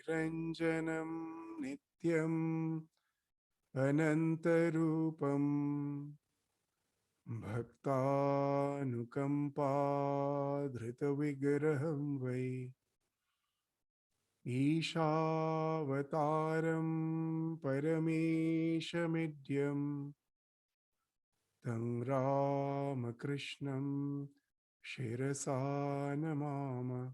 Niranjanam Nityam Anantarupam Bhaktanukampa Dhritavigraham Vai Ishavataram Parameshamidyam Tang Ramakrishnam Shirasa Namama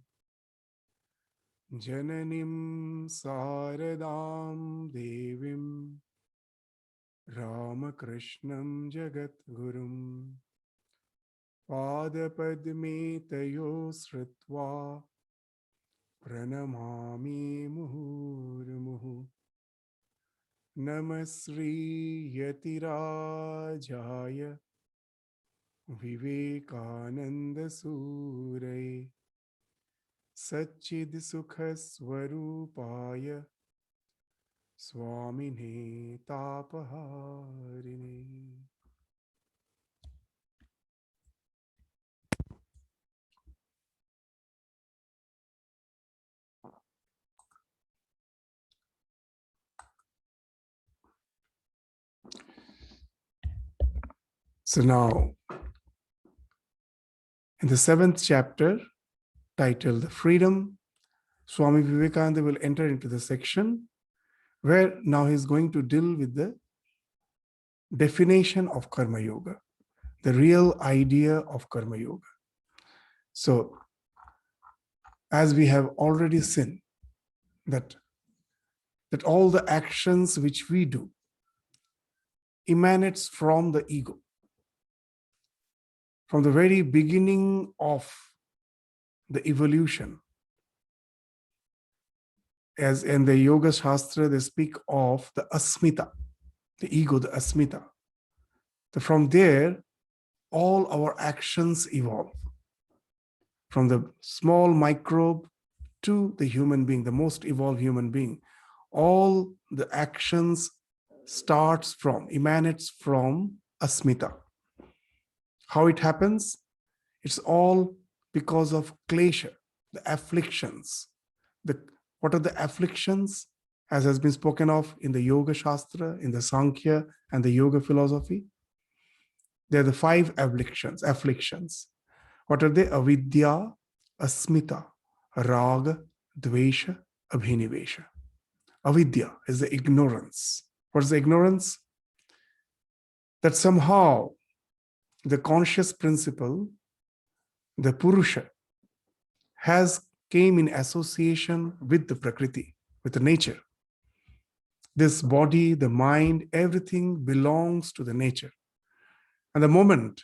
Jananim Saradam Devim Ramakrishnam Jagatgurum Padapadme Tayo Sritva Pranamami Muhurmuhu Namasri Yatirajaya Vivekananda Surai Satchid Sukha Swarupaya Swami Tapaharine. So now, in the 7th chapter, titled The Freedom, Swami Vivekananda will enter into the section where now he's going to deal with the definition of Karma Yoga, the real idea of Karma Yoga. So, as we have already seen, that all the actions which we do emanates from the ego. From the very beginning of the evolution, as in the Yoga Shastra, they speak of the asmita, the ego, the asmita. So from there, all our actions evolve. From the small microbe to the human being, the most evolved human being, all the actions emanates from asmita. How it happens? It's all because of klesha, the afflictions. What are the afflictions? As has been spoken of in the Yoga Shastra, in the Sankhya and the Yoga philosophy. They are the 5 afflictions. What are they? Avidya, asmita, raga, dvesha, abhinivesha. Avidya is the ignorance. What is the ignorance? That somehow the conscious principle, the Purusha, came in association with the Prakriti, with the nature. This body, the mind, everything belongs to the nature. And the moment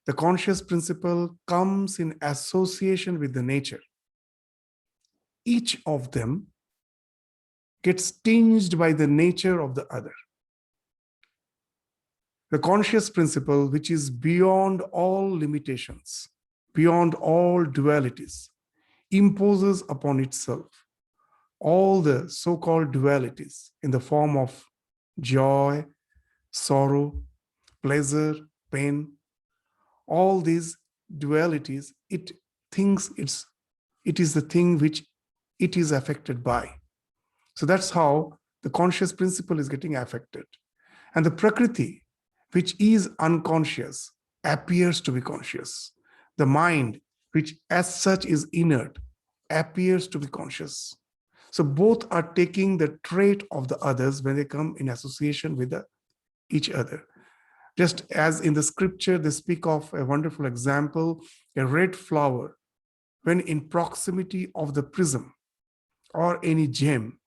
the conscious principle comes in association with the nature, each of them gets tinged by the nature of the other. The conscious principle, which is beyond all limitations, beyond all dualities, imposes upon itself all the so-called dualities in the form of joy, sorrow, pleasure, pain. All these dualities, it thinks it is the thing which it is affected by. So that's how the conscious principle is getting affected. And the Prakriti, which is unconscious, appears to be conscious. The mind, which as such is inert, appears to be conscious. So both are taking the trait of the others when they come in association with each other. Just as in the scripture, they speak of a wonderful example, a red flower, when in proximity of the prism or any gem,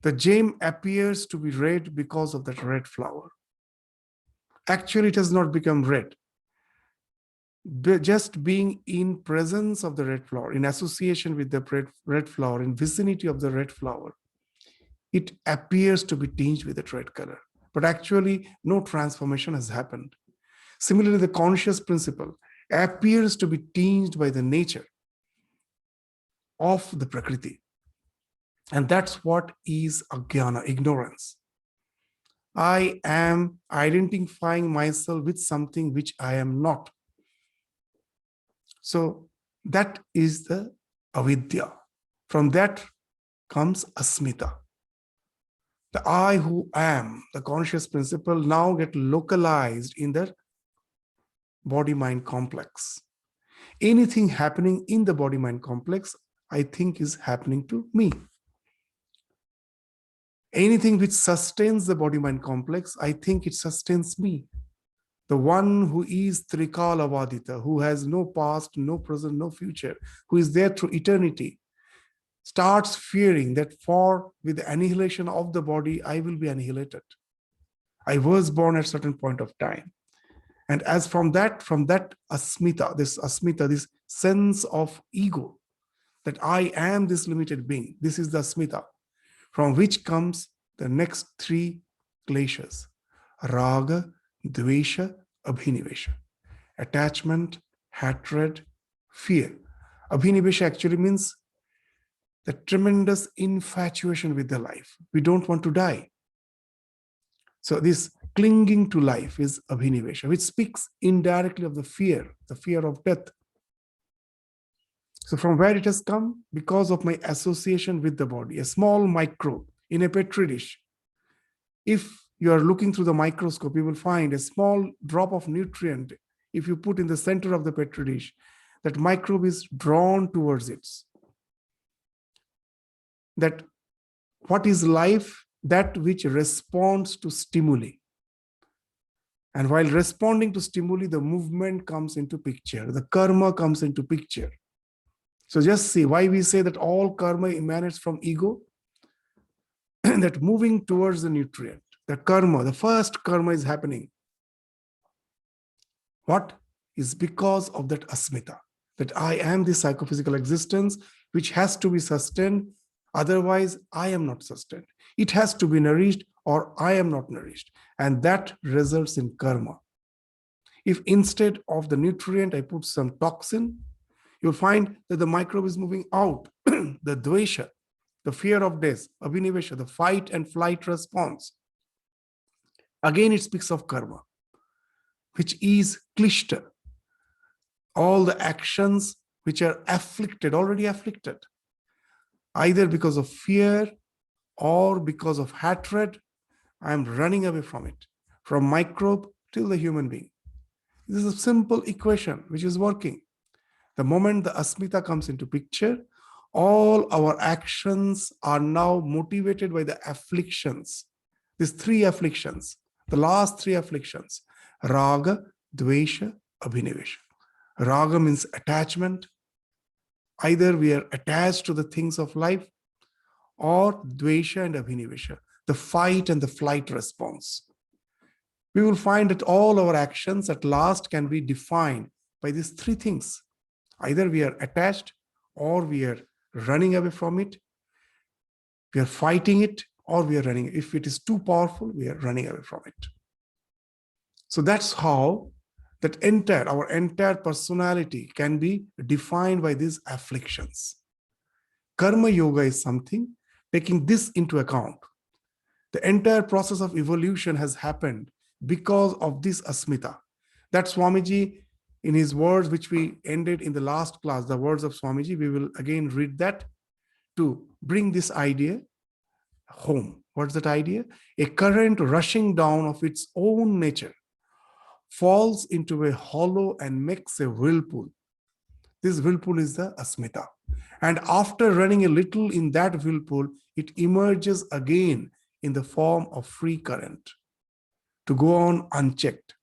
the gem appears to be red because of that red flower. Actually, it has not become red. Just being in presence of the red flower, in association with the red flower, in vicinity of the red flower, it appears to be tinged with that red color. But actually, no transformation has happened. Similarly, the conscious principle appears to be tinged by the nature of the Prakriti. And that's what is ajnana, ignorance. I am identifying myself with something which I am not. So that is the avidya. From that comes asmita. The I who am, the conscious principle, now get localized in the body-mind complex. Anything happening in the body-mind complex, I think is happening to me. Anything which sustains the body-mind complex, I think it sustains me. The one who is Trikalavadita, who has no past, no present, no future, who is there through eternity, starts fearing that with the annihilation of the body, I will be annihilated. I was born at a certain point of time. And as from that asmita, this sense of ego, that I am this limited being, this is the asmita, from which comes the next three kleshas: raga, dvesha, abhinivesha. Attachment, hatred, fear. Abhinivesha actually means the tremendous infatuation with the life. We don't want to die. So this clinging to life is abhinivesha, which speaks indirectly of the fear of death. So from where it has come? Because of my association with the body, a small microbe in a petri dish. If you are looking through the microscope, you will find a small drop of nutrient. If you put in the center of the petri dish, that microbe is drawn towards it. That what is life? That which responds to stimuli. And while responding to stimuli, the movement comes into picture. The karma comes into picture. So just see why we say that all karma emanates from ego. That moving towards the nutrient, the karma, the first karma is happening. What is because of that asmita, that I am the psychophysical existence which has to be sustained. Otherwise, I am not sustained. It has to be nourished or I am not nourished. And that results in karma. If instead of the nutrient, I put some toxin, you'll find that the microbe is moving out. The dvesha, the fear of death, abhinivesha, the fight and flight response. Again, it speaks of karma, which is klishta. All the actions which are already afflicted, either because of fear or because of hatred, I am running away from it, from microbe till the human being. This is a simple equation which is working. The moment the asmita comes into picture, all our actions are now motivated by the afflictions. These three afflictions, the last three afflictions: raga, dvesha, abhinivesha. Raga means attachment. Either we are attached to the things of life, or dvesha and abhinivesha, the fight and the flight response. We will find that all our actions at last can be defined by these three things. Either we are attached, or we are running away from it, we are fighting it, or we are running. If it is too powerful, we are running away from it. So that's how our entire personality can be defined by these afflictions. Karma yoga is something taking this into account. The entire process of evolution has happened because of this asmita. That Swamiji, in his words, which we ended in the last class, the words of Swamiji, we will again read that to bring this idea home. What's that idea? A current rushing down of its own nature falls into a hollow and makes a whirlpool. This whirlpool is the asmita. And after running a little in that whirlpool, it emerges again in the form of free current to go on unchecked.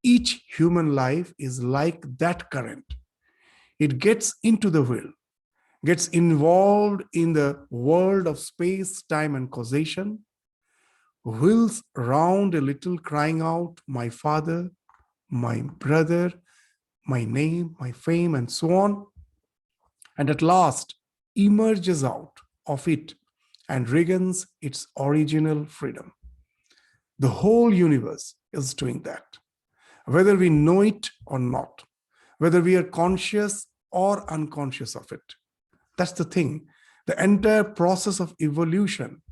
Each human life is like that current. It gets into the wheel, gets involved in the world of space, time, and causation, wheels round a little, crying out, my father, my brother, my name, my fame, and so on. And at last emerges out of it and regains its original freedom. The whole universe is doing that, whether we know it or not, whether we are conscious or unconscious of it. That's the thing. The entire process of evolution,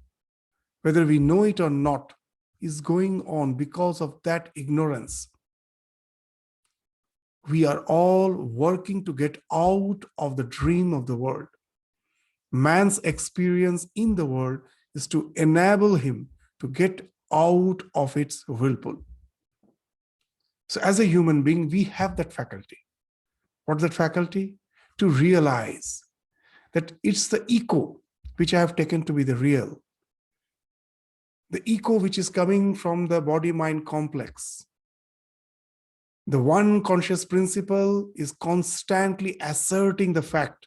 whether we know it or not, is going on because of that ignorance. We are all working to get out of the dream of the world. Man's experience in the world is to enable him to get out of its whirlpool. So as a human being, we have that faculty. What's that faculty? To realize that it's the ego which I have taken to be the real. The ego which is coming from the body-mind complex. The one conscious principle is constantly asserting the fact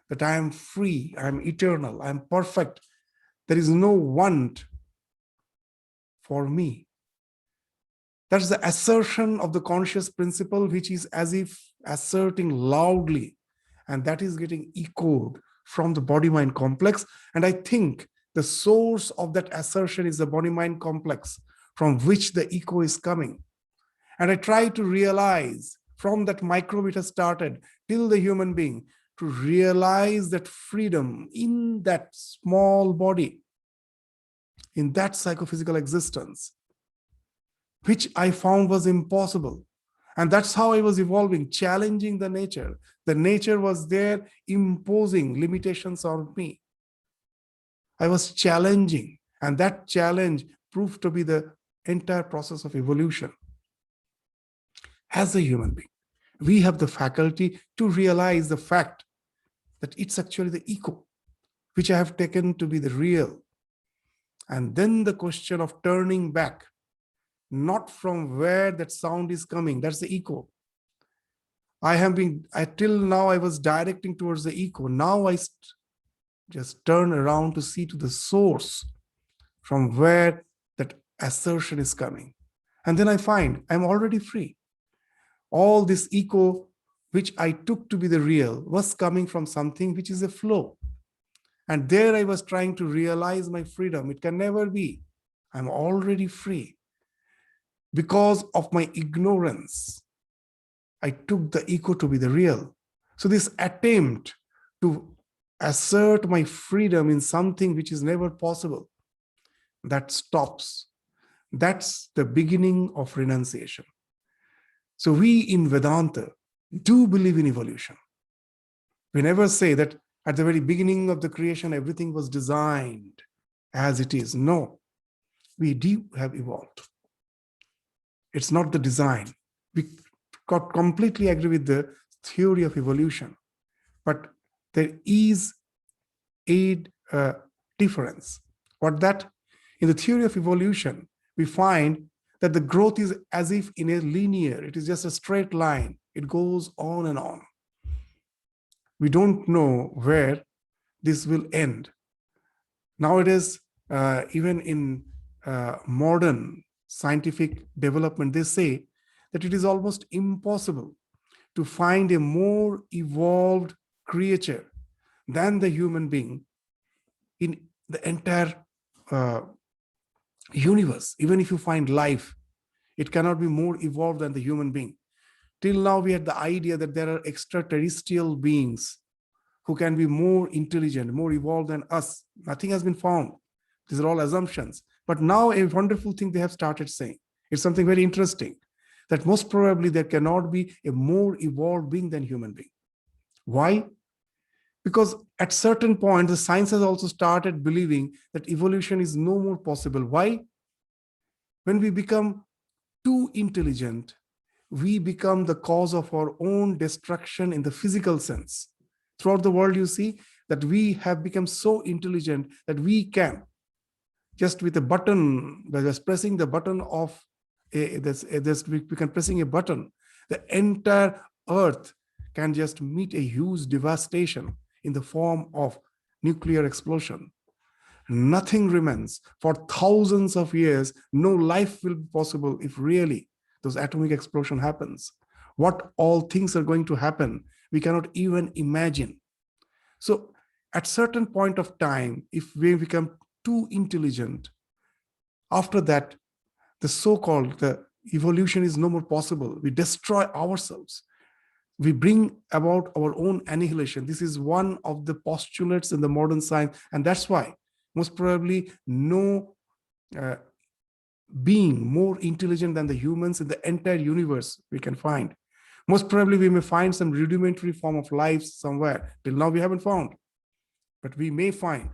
that I am free, I am eternal, I am perfect. There is no want for me. That's the assertion of the conscious principle, which is as if asserting loudly, and that is getting echoed from the body-mind complex. And I think the source of that assertion is the body-mind complex from which the echo is coming. And I try to realize from that microbe it has started till the human being to realize that freedom in that small body, in that psychophysical existence, which I found was impossible. And that's how I was evolving, challenging the nature. The nature was there imposing limitations on me. I was challenging, and that challenge proved to be the entire process of evolution. As a human being, we have the faculty to realize the fact that it's actually the ego, which I have taken to be the real. And then the question of turning back, not from where that sound is coming, that's the ego. Till now I was directing towards the ego. Now I just turn around to see to the source from where that assertion is coming. And then I find I'm already free. All this ego, which I took to be the real, was coming from something which is a flow. And there I was trying to realize my freedom. It can never be. I'm already free. Because of my ignorance, I took the ego to be the real. So this attempt to assert my freedom in something which is never possible, that stops. That's the beginning of renunciation. So we in Vedanta do believe in evolution. We never say that at the very beginning of the creation, everything was designed as it is. No, we do have evolved. It's not the design. We completely agree with the theory of evolution, but there is a difference. What that? In the theory of evolution, we find that the growth is as if in a linear, it is just a straight line. It goes on and on. We don't know where this will end. Nowadays, even in modern scientific development, they say that it is almost impossible to find a more evolved creature than the human being in the entire universe. Even if you find life, it cannot be more evolved than the human being. Till now, we had the idea that there are extraterrestrial beings who can be more intelligent, more evolved than us. Nothing has been found. These are all assumptions. But now a wonderful thing they have started saying. It's something very interesting, that most probably there cannot be a more evolved being than human being. Why? Because at certain point, the science has also started believing that evolution is no more possible. Why? When we become too intelligent, we become the cause of our own destruction in the physical sense. Throughout the world, you see that we have become so intelligent that we can, just with a button, by just pressing the button of we can pressing a button, the entire earth can just meet a huge devastation in the form of nuclear explosion. Nothing remains. For thousands of years, no life will be possible if really those atomic explosion happens. What all things are going to happen, we cannot even imagine. So at certain point of time, if we become too intelligent, after that, the so-called the evolution is no more possible. We destroy ourselves. We bring about our own annihilation. This is one of the postulates in the modern science, and that's why most probably no being more intelligent than the humans in the entire universe we can find. Most probably we may find some rudimentary form of life somewhere. Till now we haven't found. but we may find,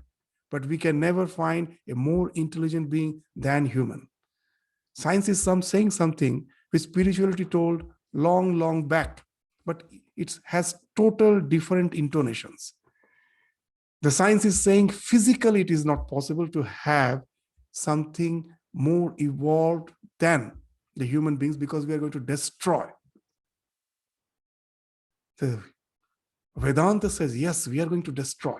but we can never find a more intelligent being than human. Science is saying something which spirituality told long, long back, but it has total different intonations. The science is saying physically it is not possible to have something more evolved than the human beings because we are going to destroy. The Vedanta says, yes, we are going to destroy.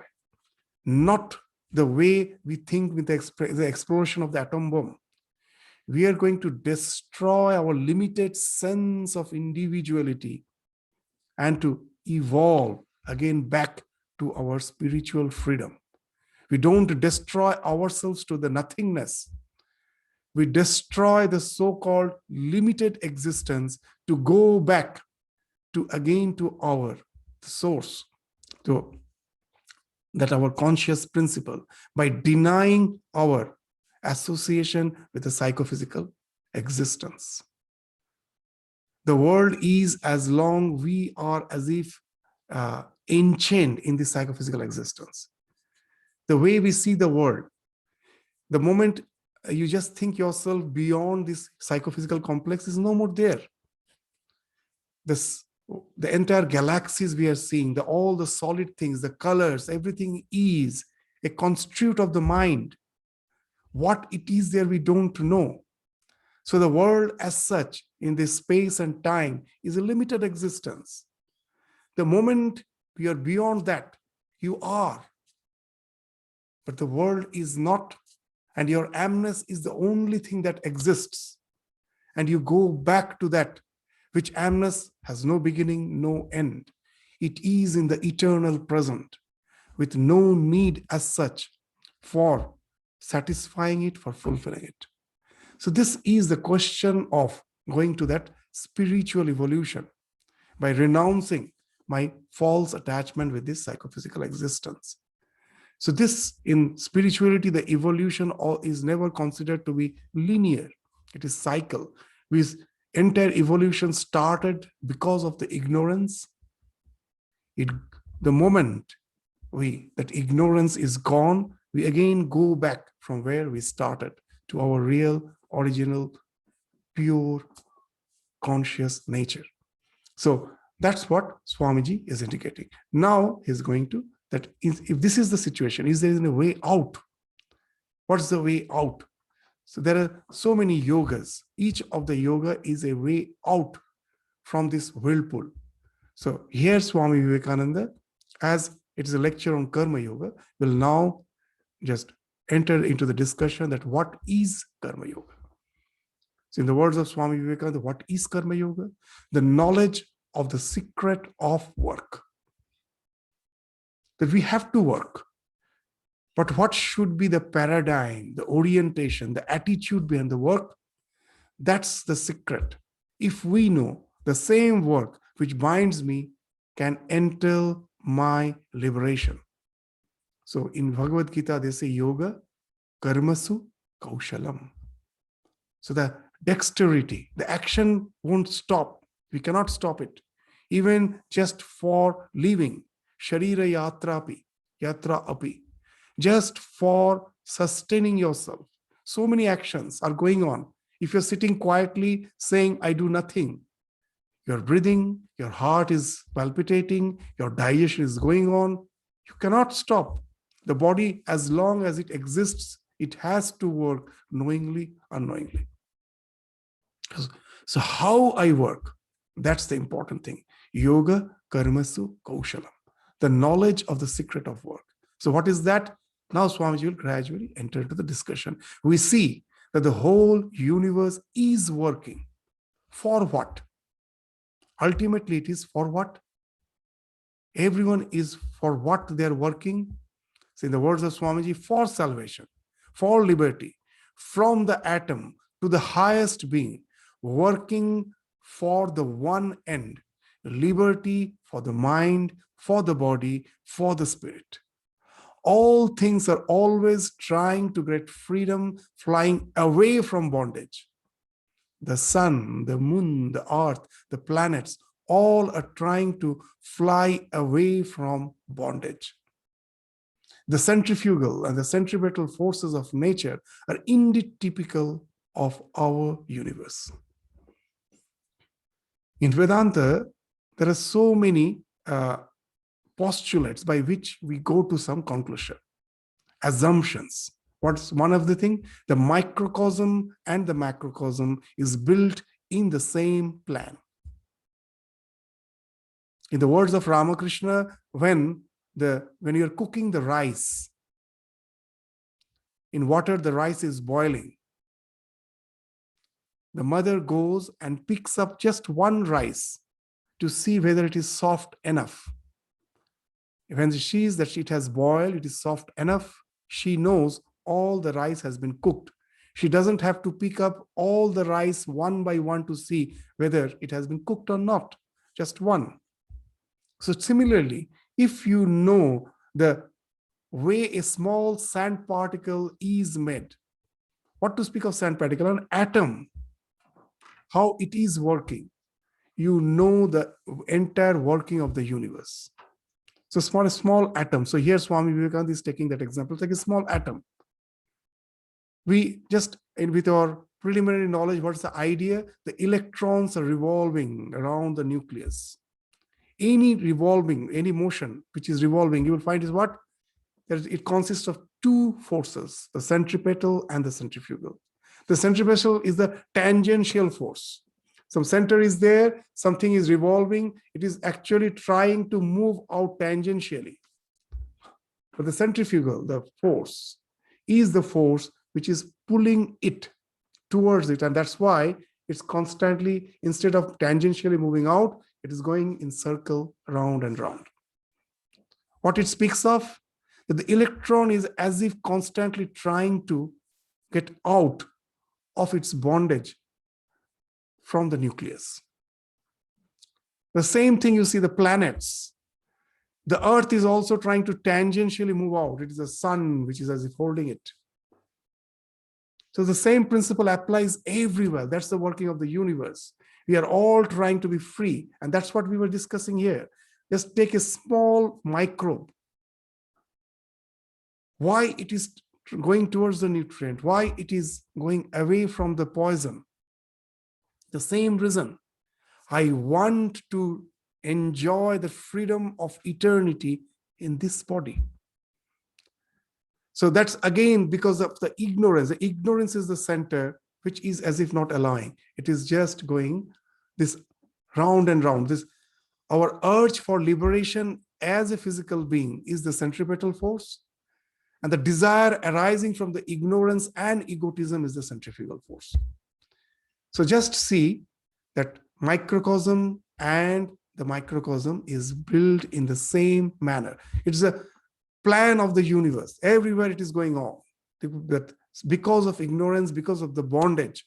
Not the way we think with the explosion of the atom bomb. We are going to destroy our limited sense of individuality and to evolve again back to our spiritual freedom. We don't destroy ourselves to the nothingness. We destroy the so-called limited existence to go back to again to our source, to that our conscious principle, by denying our association with the psychophysical existence. The world is as long we are as if enchained in the psychophysical existence. The way we see the world, the moment you just think yourself beyond this psychophysical complex is no more there. The entire galaxies we are seeing, all the solid things, the colors, everything is a construct of the mind. What it is there, we don't know. So the world as such, in this space and time, is a limited existence. The moment we are beyond that, you are. But the world is not, and your amness is the only thing that exists. And you go back to that, which amness has no beginning, no end. It is in the eternal present, with no need as such for satisfying it, for fulfilling it. So this is the question of going to that spiritual evolution by renouncing my false attachment with this psychophysical existence. So this, in spirituality, the evolution is never considered to be linear. It is cycle. This entire evolution started because of the ignorance. The moment that ignorance is gone, we again go back from where we started to our real, original, pure, conscious nature. So that's what Swamiji is indicating. Now he's going to, that if this is the situation, is there a way out? What's the way out? So there are so many yogas. Each of the yoga is a way out from this whirlpool. So here Swami Vivekananda, as it is a lecture on Karma Yoga, will now just enter into the discussion that what is Karma Yoga. So in the words of Swami Vivekananda, what is Karma Yoga? The knowledge of the secret of work. That we have to work. But what should be the paradigm, the orientation, the attitude behind the work? That's the secret. If we know the same work which binds me can entail my liberation. So in Bhagavad Gita, they say yoga, karmasu, kaushalam. So the dexterity, the action won't stop. We cannot stop it. Even just for living, sharira yatra api, just for sustaining yourself. So many actions are going on. If you're sitting quietly saying, I do nothing, you're breathing, your heart is palpitating, your digestion is going on. You cannot stop. The body, as long as it exists, it has to work knowingly, unknowingly. So how I work, that's the important thing. Yoga, karmasu, kaushalam. The knowledge of the secret of work. So what is that? Now Swamiji will gradually enter into the discussion. We see that the whole universe is working. For what? Ultimately, it is for what? Everyone is for what they are working. So in the words of Swamiji, for salvation, for liberty, from the atom to the highest being, working for the one end, liberty for the mind, for the body, for the spirit. All things are always trying to get freedom, flying away from bondage. The sun, the moon, the earth, the planets, all are trying to fly away from bondage. The centrifugal and the centripetal forces of nature are indeed typical of our universe. In Vedanta, there are so many postulates by which we go to some conclusion, assumptions. What's one of the things? The microcosm and the macrocosm is built in the same plan. In the words of Ramakrishna, when you're cooking the rice, in water the rice is boiling, the mother goes and picks up just one rice to see whether it is soft enough. When she sees that it has boiled, it is soft enough, she knows all the rice has been cooked. She doesn't have to pick up all the rice one by one to see whether it has been cooked or not, just one. So similarly, if you know the way a small sand particle is made, what to speak of sand particle, an atom, how it is working, you know the entire working of the universe. So small atom. So here Swami Vivekananda is taking that example, it's like a small atom. We just, with our preliminary knowledge, what's the idea? The electrons are revolving around the nucleus. Any revolving, any motion which is revolving, you will find is what? It consists of two forces, the centripetal and the centrifugal. The centripetal is the tangential force. Some center is there, something is revolving, it is actually trying to move out tangentially. But the centrifugal, the force, is the force which is pulling it towards it. And that's why it's constantly, instead of tangentially moving out, it is going in circle round and round. What it speaks of, that the electron is as if constantly trying to get out of its bondage from the nucleus. The same thing you see the planets. The earth is also trying to tangentially move out. It is the sun which is as if holding it. So the same principle applies everywhere. That's the working of the universe. We are all trying to be free. And that's what we were discussing here. Just take a small microbe. Why it is going towards the nutrient, why it is going away from the poison. The same reason. I want to enjoy the freedom of eternity in this body. So that's again because of the ignorance. The ignorance is the center, which is as if not allowing. It is just going this round and round. This, our urge for liberation as a physical being is the centripetal force. And the desire arising from the ignorance and egotism is the centrifugal force. So just see that microcosm and the microcosm is built in the same manner. It's a plan of the universe. Everywhere it is going on. That because of ignorance, because of the bondage,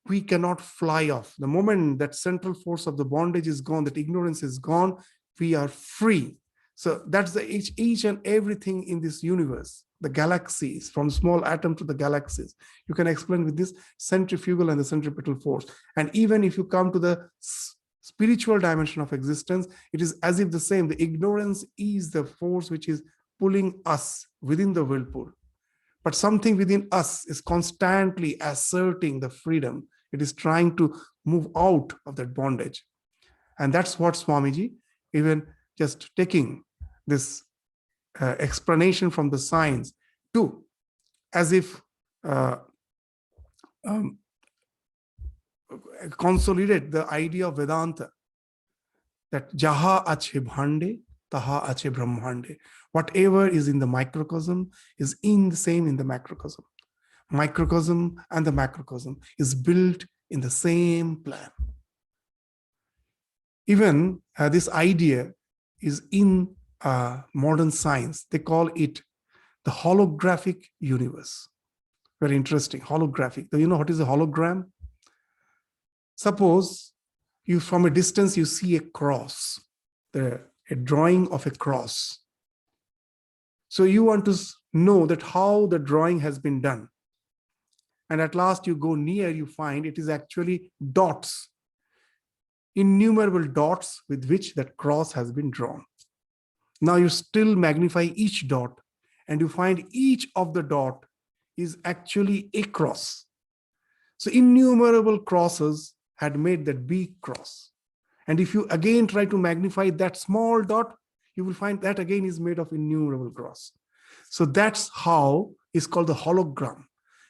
we cannot fly off. The moment that central force of the bondage is gone, that ignorance is gone, we are free. So that's the each and everything in this universe, the galaxies, from small atom to the galaxies. You can explain with this centrifugal and the centripetal force. And even if you come to the spiritual dimension of existence, it is as if the same. The ignorance is the force which is pulling us within the whirlpool. But something within us is constantly asserting the freedom. It is trying to move out of that bondage. And that's what Swamiji, even just taking this explanation from the science to as if consolidate the idea of Vedanta, that jaha ache bhande, taha ache brahmande. Whatever is in the microcosm is in the same in the macrocosm. Microcosm and the macrocosm is built in the same plan. Even this idea is in modern science. They call it the holographic universe. Very interesting, holographic. Do you know what is a hologram? Suppose you, from a distance, you see a cross, a drawing of a cross. So you want to know that how the drawing has been done. And at last you go near, you find it is actually dots, innumerable dots with which that cross has been drawn. Now you still magnify each dot, and you find each of the dot is actually a cross. So innumerable crosses had made that big cross. And if you again try to magnify that small dot, you will find that again is made of innumerable cross. So that's how it's called the hologram,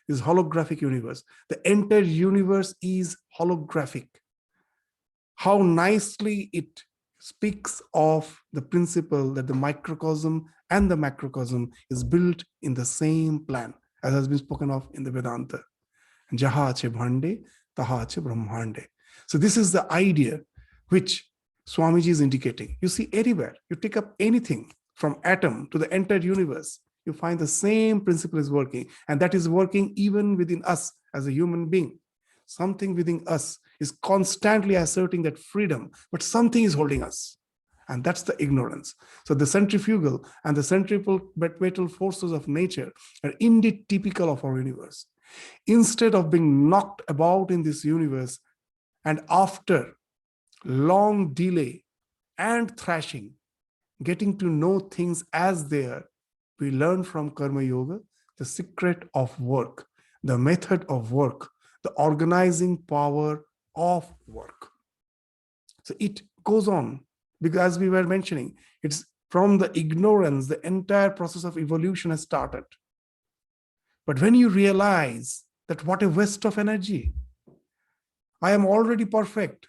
is holographic universe. The entire universe is holographic. How nicely it speaks of the principle that the microcosm and the macrocosm is built in the same plan, as has been spoken of in the Vedanta. Jaha ache bhande, taha ache brahmande. So this is the idea which Swamiji is indicating. You see anywhere, you take up anything from atom to the entire universe, you find the same principle is working, and that is working even within us as a human being. Something within us is constantly asserting that freedom, but something is holding us. And that's the ignorance. So the centrifugal and the centripetal forces of nature are indeed typical of our universe. Instead of being knocked about in this universe, and after long delay and thrashing, getting to know things as they are, we learn from Karma Yoga the secret of work, the method of work, the organizing power of work. So it goes on, because as we were mentioning, it's from the ignorance, the entire process of evolution has started. But when you realize that what a waste of energy, I am already perfect.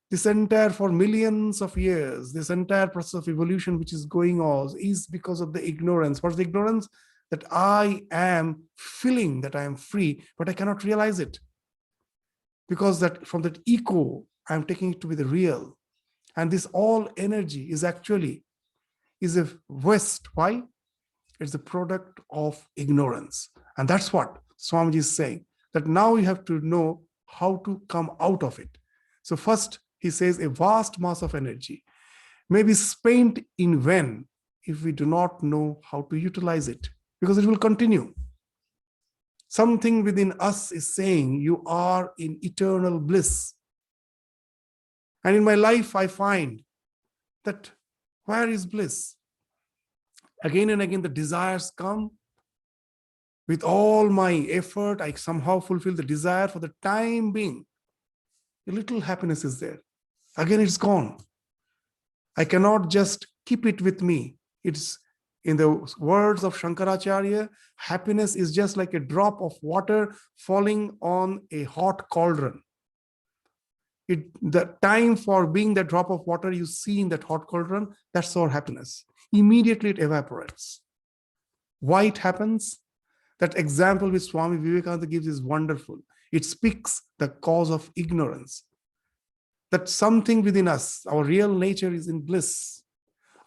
This entire, for millions of years, this entire process of evolution which is going on is because of the ignorance. What's the ignorance? That I am feeling that I am free, but I cannot realize it. Because that from that ego, I am taking it to be the real. And this all energy is actually is a waste. Why? It's the product of ignorance. And that's what Swamiji is saying, that now you have to know how to come out of it. So first, he says a vast mass of energy may be spent in vain if we do not know how to utilize it, because it will continue. Something within us is saying you are in eternal bliss. And in my life, I find that where is bliss? Again and again, the desires come. With all my effort, I somehow fulfill the desire for the time being. A little happiness is there. Again, it's gone. I cannot just keep it with me. It's, in the words of Shankaracharya, happiness is just like a drop of water falling on a hot cauldron. The time for being that drop of water you see in that hot cauldron, that's our happiness. Immediately it evaporates. Why it happens? That example which Swami Vivekananda gives is wonderful. It speaks the cause of ignorance. That something within us, our real nature is in bliss.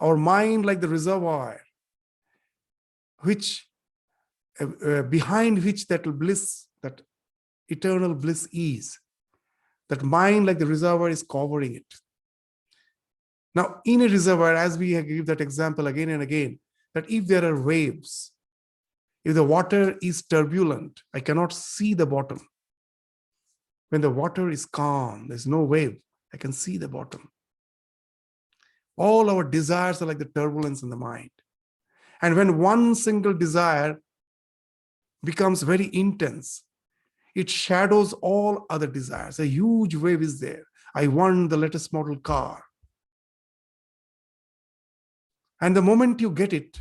Our mind like the reservoir, which behind which that bliss, that eternal bliss is. That mind like the reservoir is covering it. Now, in a reservoir, as we give that example again and again, that if there are waves, if the water is turbulent, I cannot see the bottom. When the water is calm, there's no wave, I can see the bottom. All our desires are like the turbulence in the mind. And when one single desire becomes very intense, it shadows all other desires. A huge wave is there. I want the latest model car. And the moment you get it,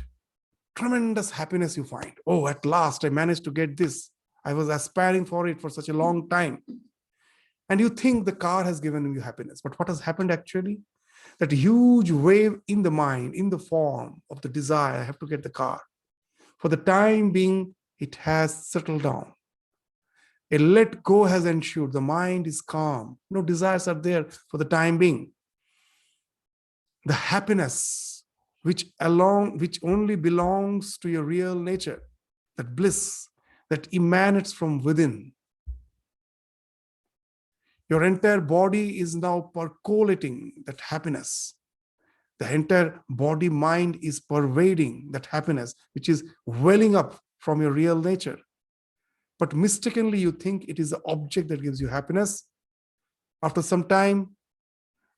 tremendous happiness you find. Oh, at last I managed to get this. I was aspiring for it for such a long time. And you think the car has given you happiness. But what has happened actually? That huge wave in the mind, in the form of the desire, I have to get the car. For the time being, it has settled down. A let go has ensued. The mind is calm. No desires are there for the time being. The happiness which only belongs to your real nature, that bliss that emanates from within. Your entire body is now percolating that happiness. The entire body mind is pervading that happiness, which is welling up from your real nature. But mistakenly, you think it is the object that gives you happiness. After some time,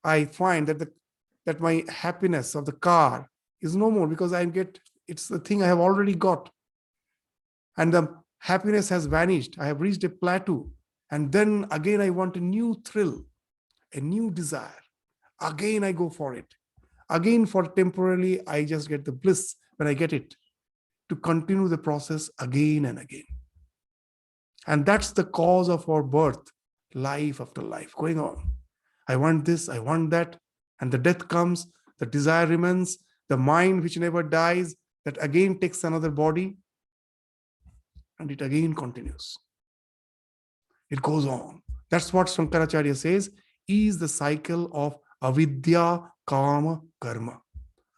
I find that my happiness of the car is no more because it's the thing I have already got. And the happiness has vanished. I have reached a plateau. And then again, I want a new thrill, a new desire. Again, I go for it. Again, for temporarily, I just get the bliss when I get it, to continue the process again and again. And that's the cause of our birth, life after life, going on. I want this, I want that. And the death comes, the desire remains, the mind which never dies, that again takes another body, and it again continues. It goes on. That's what Shankaracharya says is the cycle of avidya, kama, karma.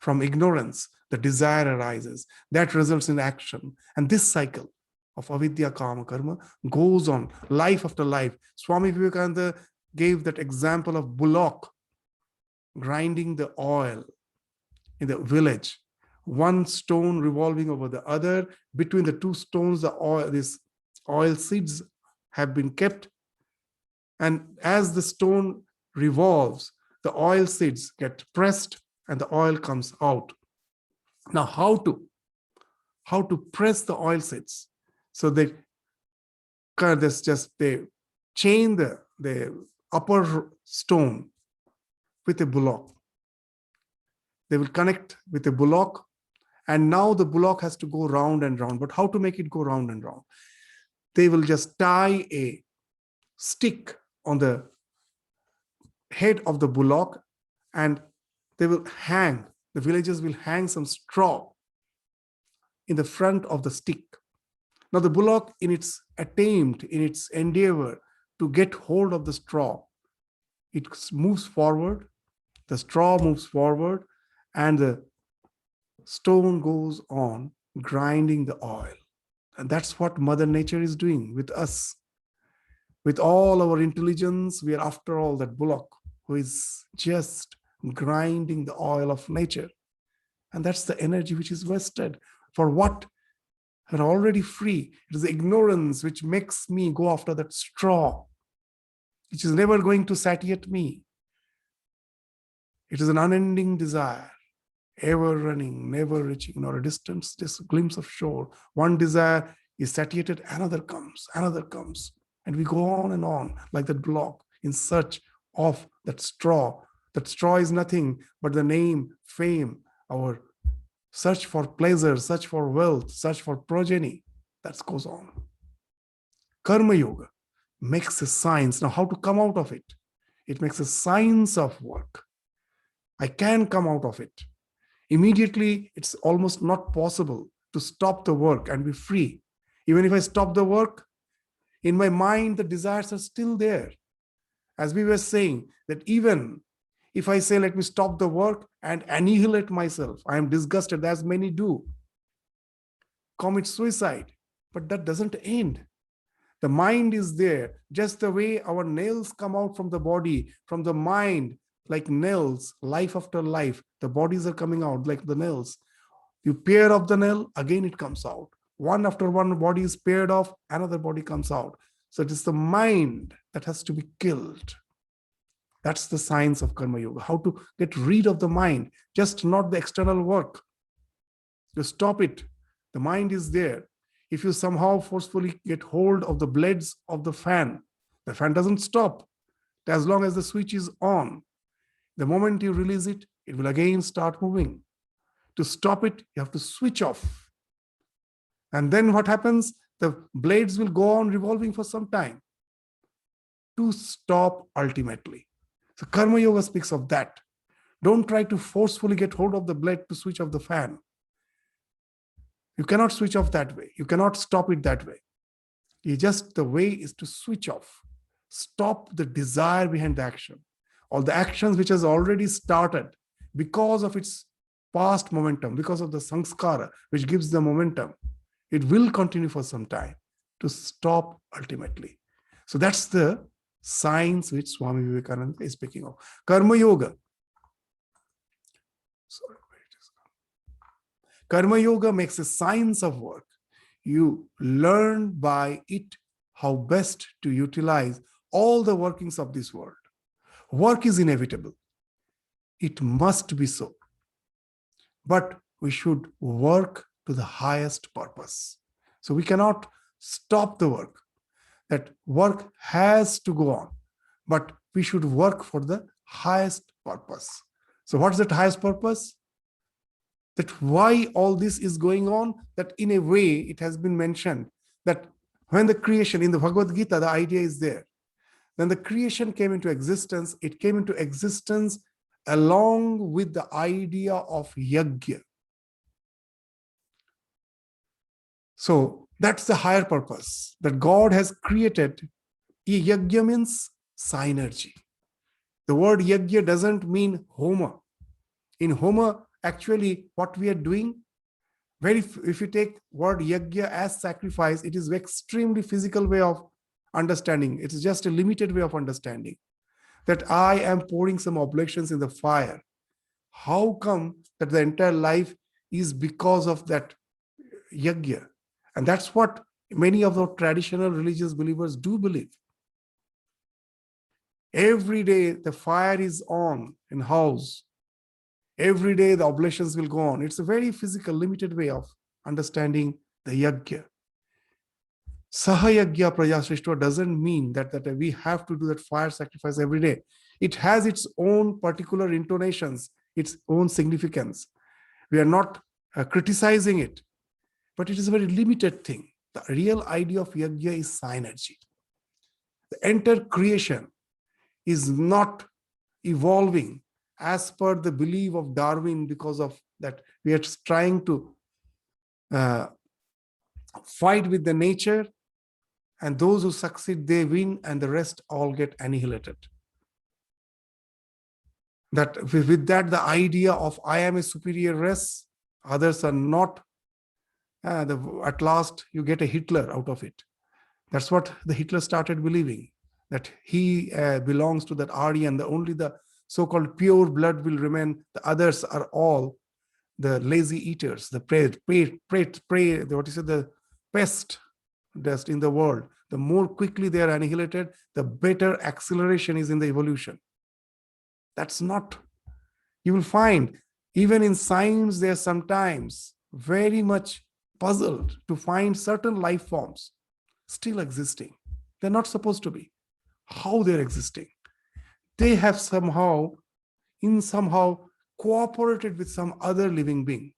From ignorance, the desire arises. That results in action. And this cycle of avidya, kama, karma goes on life after life. Swami Vivekananda gave that example of bullock grinding the oil in the village. One stone revolving over the other. Between the two stones, these oil seeds have been kept. And as the stone revolves, the oil seeds get pressed and the oil comes out. Now, how to press the oil seeds? So they chain the upper stone with a bullock. They will connect with a bullock, and now the bullock has to go round and round. But how to make it go round and round? They will just tie a stick on the head of the bullock, and they will hang, the villagers will hang some straw in the front of the stick. Now the bullock, in its attempt, in its endeavor to get hold of the straw, it moves forward, the straw moves forward, and the stone goes on grinding the oil. And that's what Mother Nature is doing with us. With all our intelligence, we are after all that bullock who is just grinding the oil of nature. And that's the energy which is wasted. For what? Are already free. It is ignorance which makes me go after that straw, which is never going to satiate me. It is an unending desire, ever running, never reaching, nor a distance, just a glimpse of shore. One desire is satiated, another comes, and we go on like that block in search of that straw. That straw is nothing but the name, fame, our search for pleasure, search for wealth, search for progeny. That goes on. Karma Yoga makes a science. Now, how to come out of it? It makes a science of work. I can come out of it. Immediately, it's almost not possible to stop the work and be free. Even if I stop the work, in my mind, the desires are still there. As we were saying, that even if I say, let me stop the work and annihilate myself, I am disgusted, as many do, commit suicide, but that doesn't end. The mind is there, just the way our nails come out from the body, from the mind, like nails, life after life, the bodies are coming out like the nails. You pare off the nail, again it comes out. One after one body is pared off, another body comes out. So it is the mind that has to be killed. That's the science of Karma Yoga. How to get rid of the mind, just not the external work. You stop it. The mind is there. If you somehow forcefully get hold of the blades of the fan doesn't stop as long as the switch is on. The moment you release it, it will again start moving. To stop it, you have to switch off. And then what happens? The blades will go on revolving for some time to stop ultimately. So Karma Yoga speaks of that. Don't try to forcefully get hold of the blade to switch off the fan. You cannot switch off that way. You cannot stop it that way. The way is to switch off. Stop the desire behind the action. All the actions which has already started because of its past momentum, because of the sanskara, which gives the momentum, it will continue for some time to stop ultimately. So that's the science which Swami Vivekananda is speaking of. Karma Yoga. Karma Yoga makes a science of work. You learn by it how best to utilize all the workings of this world. Work is inevitable. It must be so. but we should work to the highest purpose. So we cannot stop the work. That work has to go on, but we should work for the highest purpose. So what's that highest purpose? That why all this is going on, that in a way it has been mentioned that when the creation in the Bhagavad Gita, the idea is there. When the creation came into existence, it came into existence along with the idea of yajna. So that's the higher purpose that God has created. Yajna means synergy. The word yajna doesn't mean homa. In homa, actually, what we are doing, if you take word yajna as sacrifice, it is extremely physical way of understanding. It's just a limited way of understanding. That I am pouring some oblations in the fire. How come that the entire life is because of that yajna? And that's what many of the traditional religious believers do believe. Every day the fire is on in house. Every day the oblations will go on. It's a very physical, limited way of understanding the yajna. Sahayagya Prajashrishta doesn't mean that we have to do that fire sacrifice every day. It has its own particular intonations, its own significance. We are not criticizing it, but it is a very limited thing. The real idea of yajna is synergy. The entire creation is not evolving as per the belief of Darwin, because of that we are trying to fight with the nature, and those who succeed, they win, and the rest all get annihilated. That with that, the idea of I am a superior race, others are not, at last you get a Hitler out of it. That's what the Hitler started believing, that he belongs to that Aryan, only the so-called pure blood will remain. The others are all the lazy eaters, the prey, what is it, the pest dust in the world. The more quickly they are annihilated, the better acceleration is in the evolution. That's not, you will find, even in science, they are sometimes very much puzzled to find certain life forms still existing. They're not supposed to be. How they're existing? They have somehow cooperated with some other living being.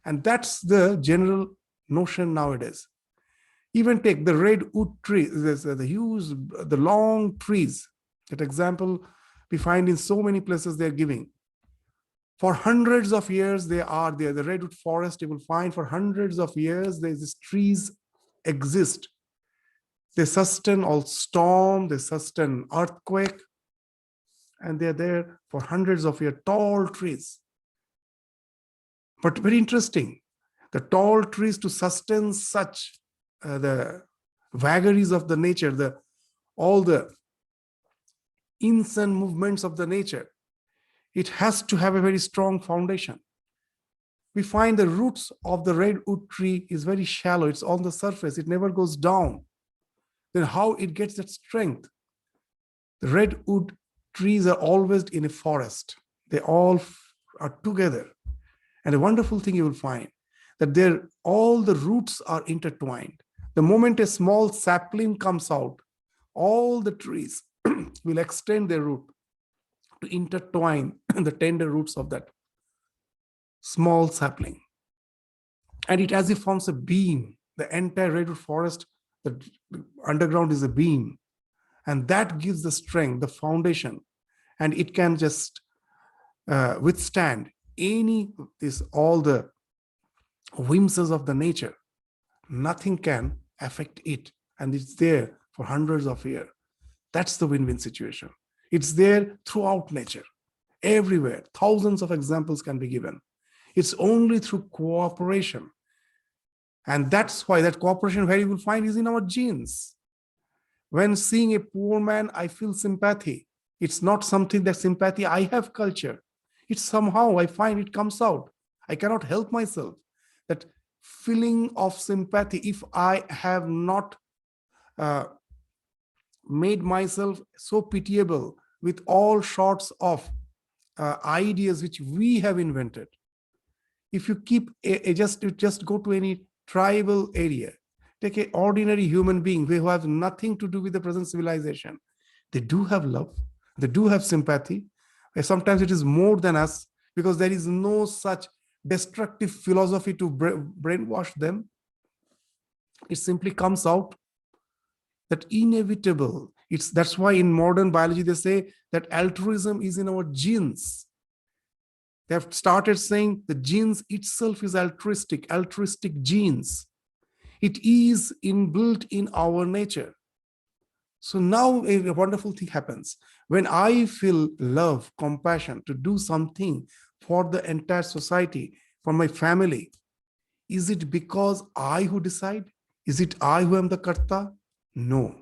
And that's the general notion nowadays. Even take the redwood tree, the long trees. That example we find in so many places they're giving. For hundreds of years they are there. The redwood forest, you will find for hundreds of years these trees exist. They sustain all storm, they sustain earthquake, and they're there for hundreds of years, tall trees. But very interesting, the tall trees to sustain such the vagaries of the nature, all the insane movements of the nature, it has to have a very strong foundation. We find the roots of the redwood tree is very shallow. It's on the surface. It never goes down. Then how it gets that strength? The redwood trees are always in a forest. They all are together. And a wonderful thing you will find, that all the roots are intertwined. The moment a small sapling comes out, all the trees will extend their root to intertwine the tender roots of that small sapling. And it as if forms a beam. The entire redwood forest, the underground is a beam. And that gives the strength, the foundation. And it can just withstand all the whimsies of the nature. Nothing can affect it. And it's there for hundreds of years. That's the win-win situation. It's there throughout nature, everywhere. Thousands of examples can be given. It's only through cooperation. And that's why that cooperation, where you will find, is in our genes. When seeing a poor man, I feel sympathy. It's not something that sympathy I have culture. It's somehow I find it comes out. I cannot help myself. That feeling of sympathy, if I have not made myself so pitiable with all sorts of ideas which we have invented, If you keep just go to any tribal area, take an ordinary human being who has nothing to do with the present civilization. They do have love, they do have sympathy. Sometimes it is more than us, because there is no such destructive philosophy to brainwash them. It simply comes out that inevitable. That's why in modern biology they say that altruism is in our genes. They have started saying the genes itself is altruistic genes. It is inbuilt in our nature. So now a wonderful thing happens. When I feel love, compassion to do something for the entire society, for my family, is it because I who decide? Is it I who am the karta? No.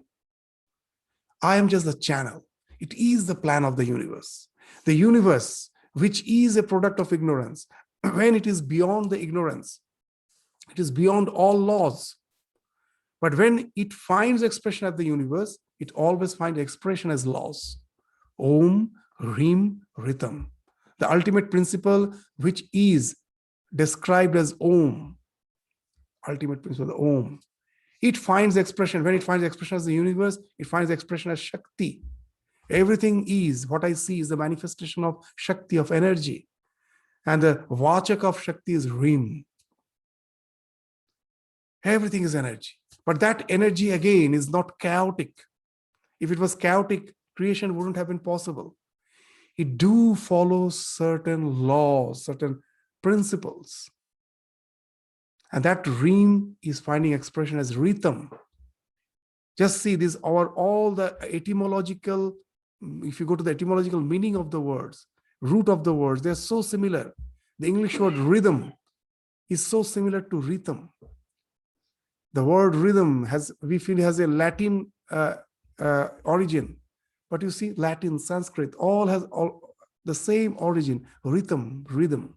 I am just the channel. It is the plan of the universe. The universe, which is a product of ignorance, when it is beyond the ignorance, it is beyond all laws. But when it finds expression at the universe, it always finds expression as laws. Om, Rim, Rhythm. The ultimate principle, which is described as Om, ultimate principle, the Om. It finds expression. When it finds expression as the universe, it finds expression as Shakti. Everything is, what I see is the manifestation of Shakti, of energy. And the Vachak of Shakti is Rim. Everything is energy. But that energy, again, is not chaotic. If it was chaotic, creation wouldn't have been possible. It do follow certain laws, certain principles. And that Rim is finding expression as rhythm. Just see this, all the etymological, if you go to the etymological meaning of the words, root of the words, they're so similar. The English word rhythm is so similar to rhythm. The word rhythm we feel has a Latin origin, but you see Latin, Sanskrit, all has the same origin. Rhythm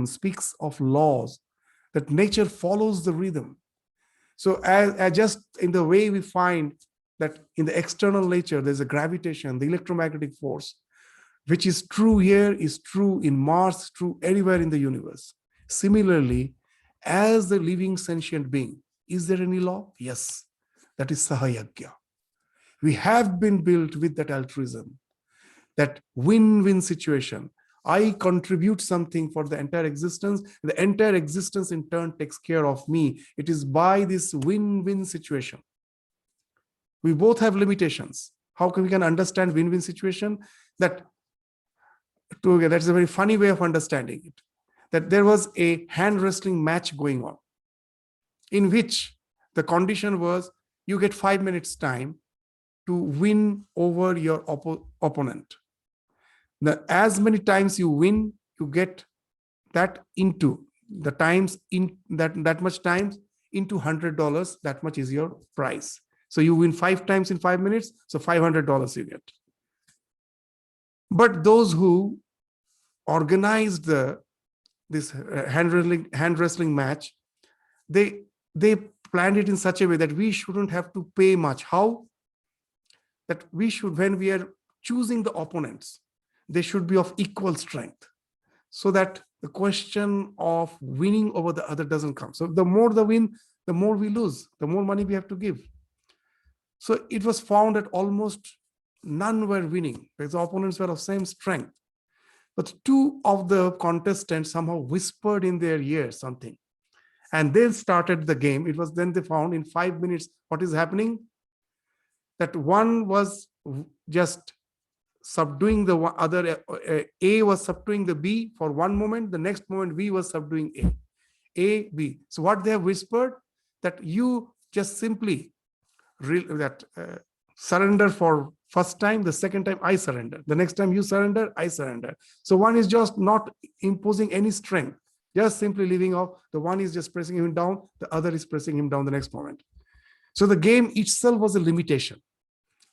speaks of laws, that nature follows the rhythm. So as just in the way we find that in the external nature, there's a gravitation, the electromagnetic force, which is true here, is true in Mars, true anywhere in the universe. Similarly, as the living sentient being, is there any law? Yes, that is Sahayagya. We have been built with that altruism, that win-win situation. I contribute something for the entire existence. The entire existence in turn takes care of me. It is by this win-win situation. We both have limitations. How can we understand win-win situation? That's a very funny way of understanding it. That there was a hand wrestling match going on, in which the condition was you get 5 minutes time to win over your opponent. Now, as many times you win, you get that into the times in that much times into $100. That much is your price. So you win 5 times in 5 minutes, so $500 you get. But those who organized this hand wrestling match, they planned it in such a way that we shouldn't have to pay much. How? That we should, when we are choosing the opponents, they should be of equal strength, so that the question of winning over the other doesn't come. So the more the win, the more we lose, the more money we have to give. So it was found that almost none were winning, because the opponents were of same strength. But 2 of the contestants somehow whispered in their ears something, and they started the game. It was then they found in 5 minutes what is happening, that one was just subduing the other, A was subduing the B for one moment, the next moment B was subduing A, B. So what they have whispered, that you just simply surrender for first time, the second time I surrender, the next time you surrender, I surrender. So one is just not imposing any strength, just simply leaving off. The one is just pressing him down, the other is pressing him down the next moment. So the game itself was a limitation.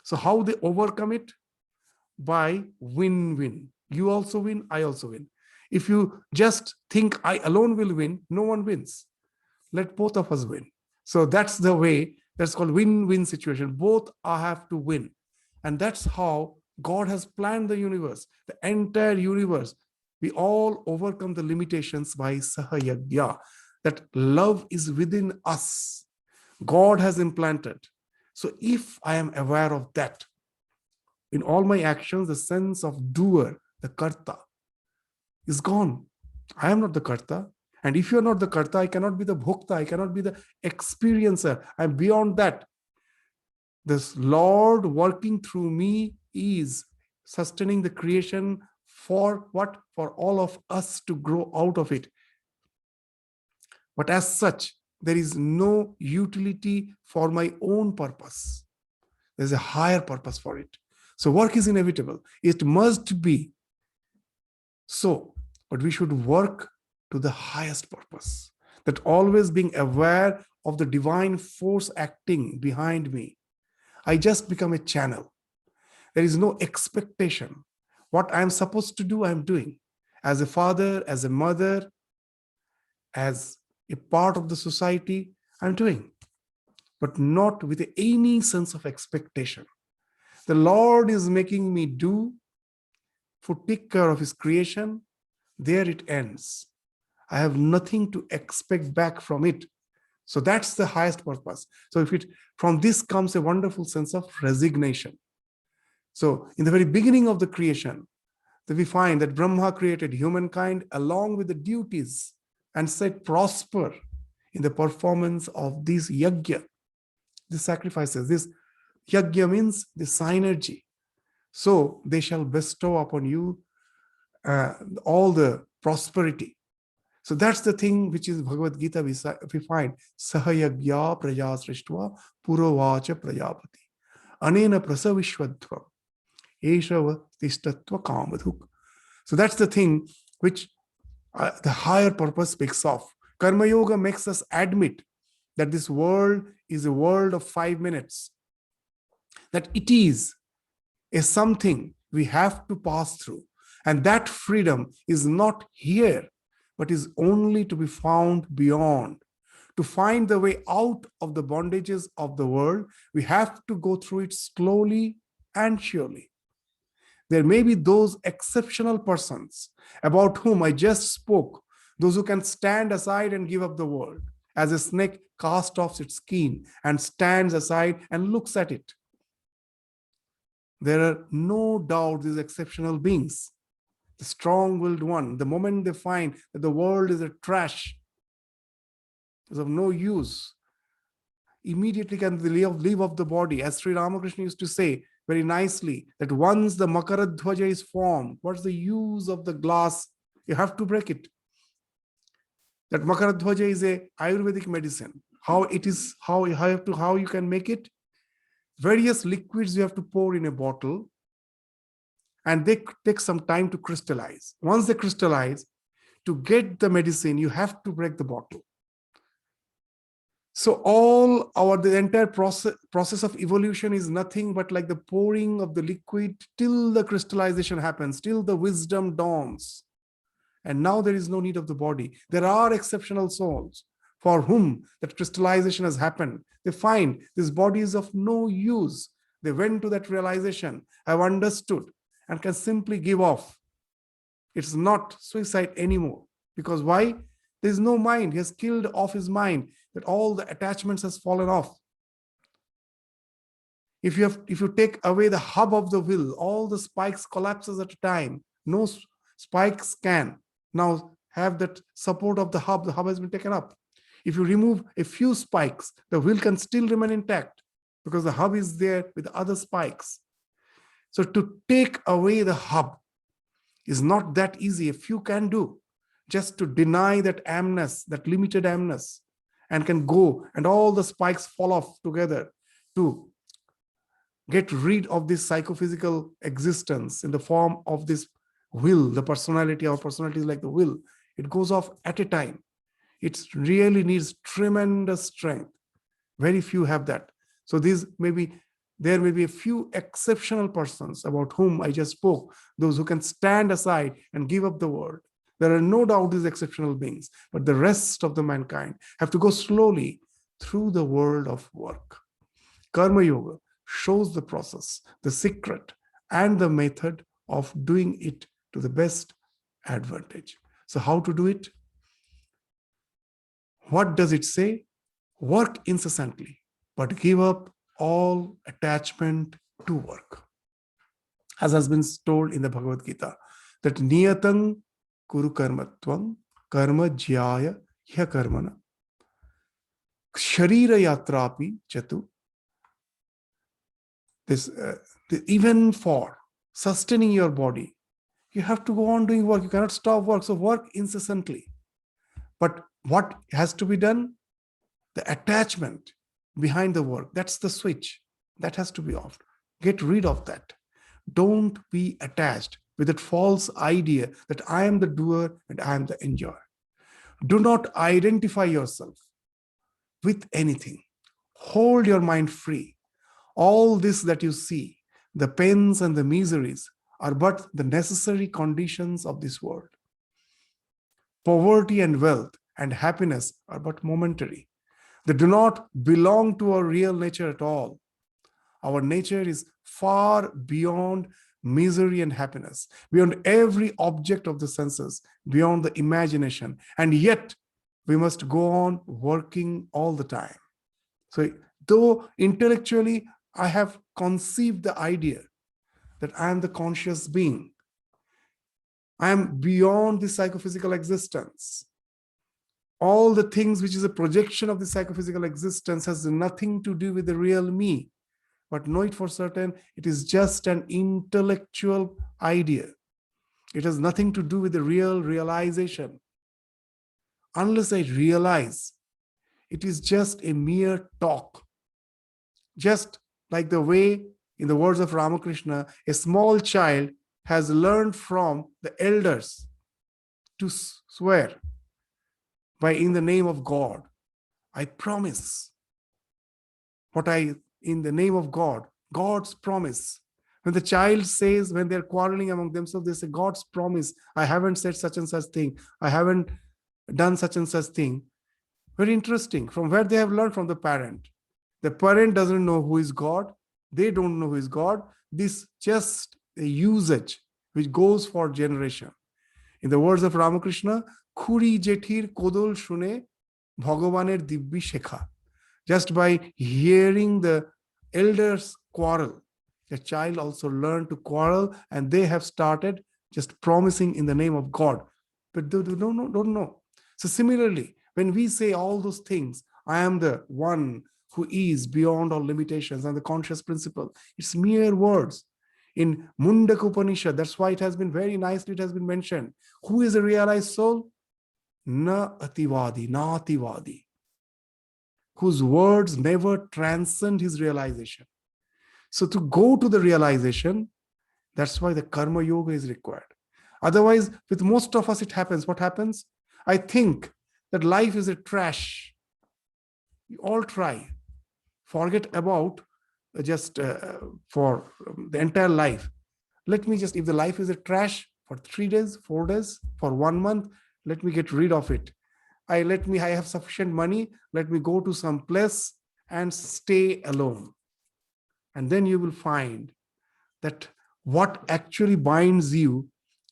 So how they overcome it? By win-win. You also win, I also win. If you just think I alone will win, no one wins. Let both of us win. So that's the way, that's called win-win situation. Both have to win. And that's how God has planned the universe, the entire universe. We all overcome the limitations by sahayagya. That love is within us. God has implanted. So if I am aware of that, in all my actions, the sense of doer, the karta, is gone. I am not the karta. And if you are not the karta, I cannot be the bhokta, I cannot be the experiencer. I'm beyond that. This Lord working through me is sustaining the creation for what? For all of us to grow out of it. But as such, there is no utility for my own purpose. There's a higher purpose for it. So work is inevitable. It must be so. But we should work to the highest purpose. That always being aware of the divine force acting behind me. I just become a channel. There is no expectation. What I'm supposed to do, I'm doing. As a father, as a mother, as a part of the society, I'm doing. But not with any sense of expectation. The Lord is making me do, for take care of his creation. There it ends. I have nothing to expect back from it. So that's the highest purpose. So if it, from this comes a wonderful sense of resignation. So in the very beginning of the creation, we find that Brahma created humankind along with the duties and said prosper in the performance of these yajna, these sacrifices. This yajna means the synergy. So they shall bestow upon you all the prosperity. So that's the thing which is Bhagavad Gita we find. Sahayagya praja srishtva purovacha prajapati. Anena prasavishwadhvam. Eshava tishtatva kamadhuk. So that's the thing which the higher purpose speaks of. Karma Yoga makes us admit that this world is a world of 5 minutes. That it is a something we have to pass through. And that freedom is not here, but is only to be found beyond. To find the way out of the bondages of the world, we have to go through it slowly and surely. There may be those exceptional persons about whom I just spoke, those who can stand aside and give up the world, as a snake casts off its skin and stands aside and looks at it. There are no doubt these exceptional beings. The strong-willed one, the moment they find that the world is a trash, is of no use, immediately can leave off the body. As Sri Ramakrishna used to say very nicely, that once the Makaradhwaja is formed, what's the use of the glass? You have to break it. That Makaradhwaja is a Ayurvedic medicine. How it is, how you can make it? Various liquids you have to pour in a bottle, and they take some time to crystallize. Once they crystallize, to get the medicine, you have to break the bottle. So the entire process of evolution is nothing but like the pouring of the liquid till the crystallization happens, till the wisdom dawns. And now there is no need of the body. There are exceptional souls for whom that crystallization has happened. They find this body is of no use. They went to that realization, have understood, and can simply give off. It's not suicide anymore. Because why? There is no mind. He has killed off his mind, that all the attachments has fallen off. If you take away the hub of the will, all the spikes collapses at a time. No spikes can now have that support of the hub has been taken up. If you remove a few spikes, the will can still remain intact because the hub is there with other spikes. So to take away the hub is not that easy. A few can do. Just to deny that amness, that limited amness, and can go and all the spikes fall off together to get rid of this psychophysical existence in the form of this will, the personality. Our personality is like the will. It goes off at a time. It really needs tremendous strength. Very few have that. So there may be a few exceptional persons about whom I just spoke, those who can stand aside and give up the world. There are no doubt these exceptional beings, but the rest of the mankind have to go slowly through the world of work. Karma Yoga shows the process, the secret, and the method of doing it to the best advantage. So how to do it? What does it say? Work incessantly, but give up all attachment to work. As has been told in the Bhagavad Gita, that niyatang kuru karmatvam karma jyaya hya karmana sharira yatrapi chatu. This even for sustaining your body, you have to go on doing work. You cannot stop work. So work incessantly. But what has to be done? The attachment behind the work, that's the switch. That has to be off. Get rid of that. Don't be attached with that false idea that I am the doer and I am the enjoyer. Do not identify yourself with anything. Hold your mind free. All this that you see, the pains and the miseries, are but the necessary conditions of this world. Poverty and wealth and happiness are but momentary. They do not belong to our real nature at all. Our nature is far beyond misery and happiness, beyond every object of the senses, beyond the imagination. And yet, we must go on working all the time. So, though intellectually I have conceived the idea that I am the conscious being, I am beyond the psychophysical existence. All the things which is a projection of the psychophysical existence has nothing to do with the real me. But know it for certain, it is just an intellectual idea. It has nothing to do with the real realization. Unless I realize, it is just a mere talk. Just like the way, in the words of Ramakrishna, a small child has learned from the elders to swear by in the name of God. I promise in the name of God, God's promise. When the child says, when they're quarreling among themselves, they say, God's promise, I haven't said such and such thing. I haven't done such and such thing. Very interesting. From where they have learned? From the parent. The parent doesn't know who is God. They don't know who is God. This just a usage which goes for generation. In the words of Ramakrishna, Khuri Jethir Kodol Shune Bhagavaner Dibbi Shekha. Just by hearing the elders quarrel, the child also learned to quarrel, and they have started just promising in the name of God. But they don't know. So similarly, when we say all those things, I am the one who is beyond all limitations and the conscious principle, it's mere words. In Mundaka Upanishad, that's why it has been very nicely, it has been mentioned. Who is a realized soul? Na ativadi, na ativadi. Whose words never transcend his realization. So to go to the realization, that's why the karma yoga is required. Otherwise, with most of us, it happens. What happens? I think that life is a trash. We all try. Forget about just for the entire life. Let me just, if the life is a trash for 3 days, 4 days, for 1 month, let me get rid of it. I have sufficient money, let me go to some place and stay alone. And then you will find that what actually binds you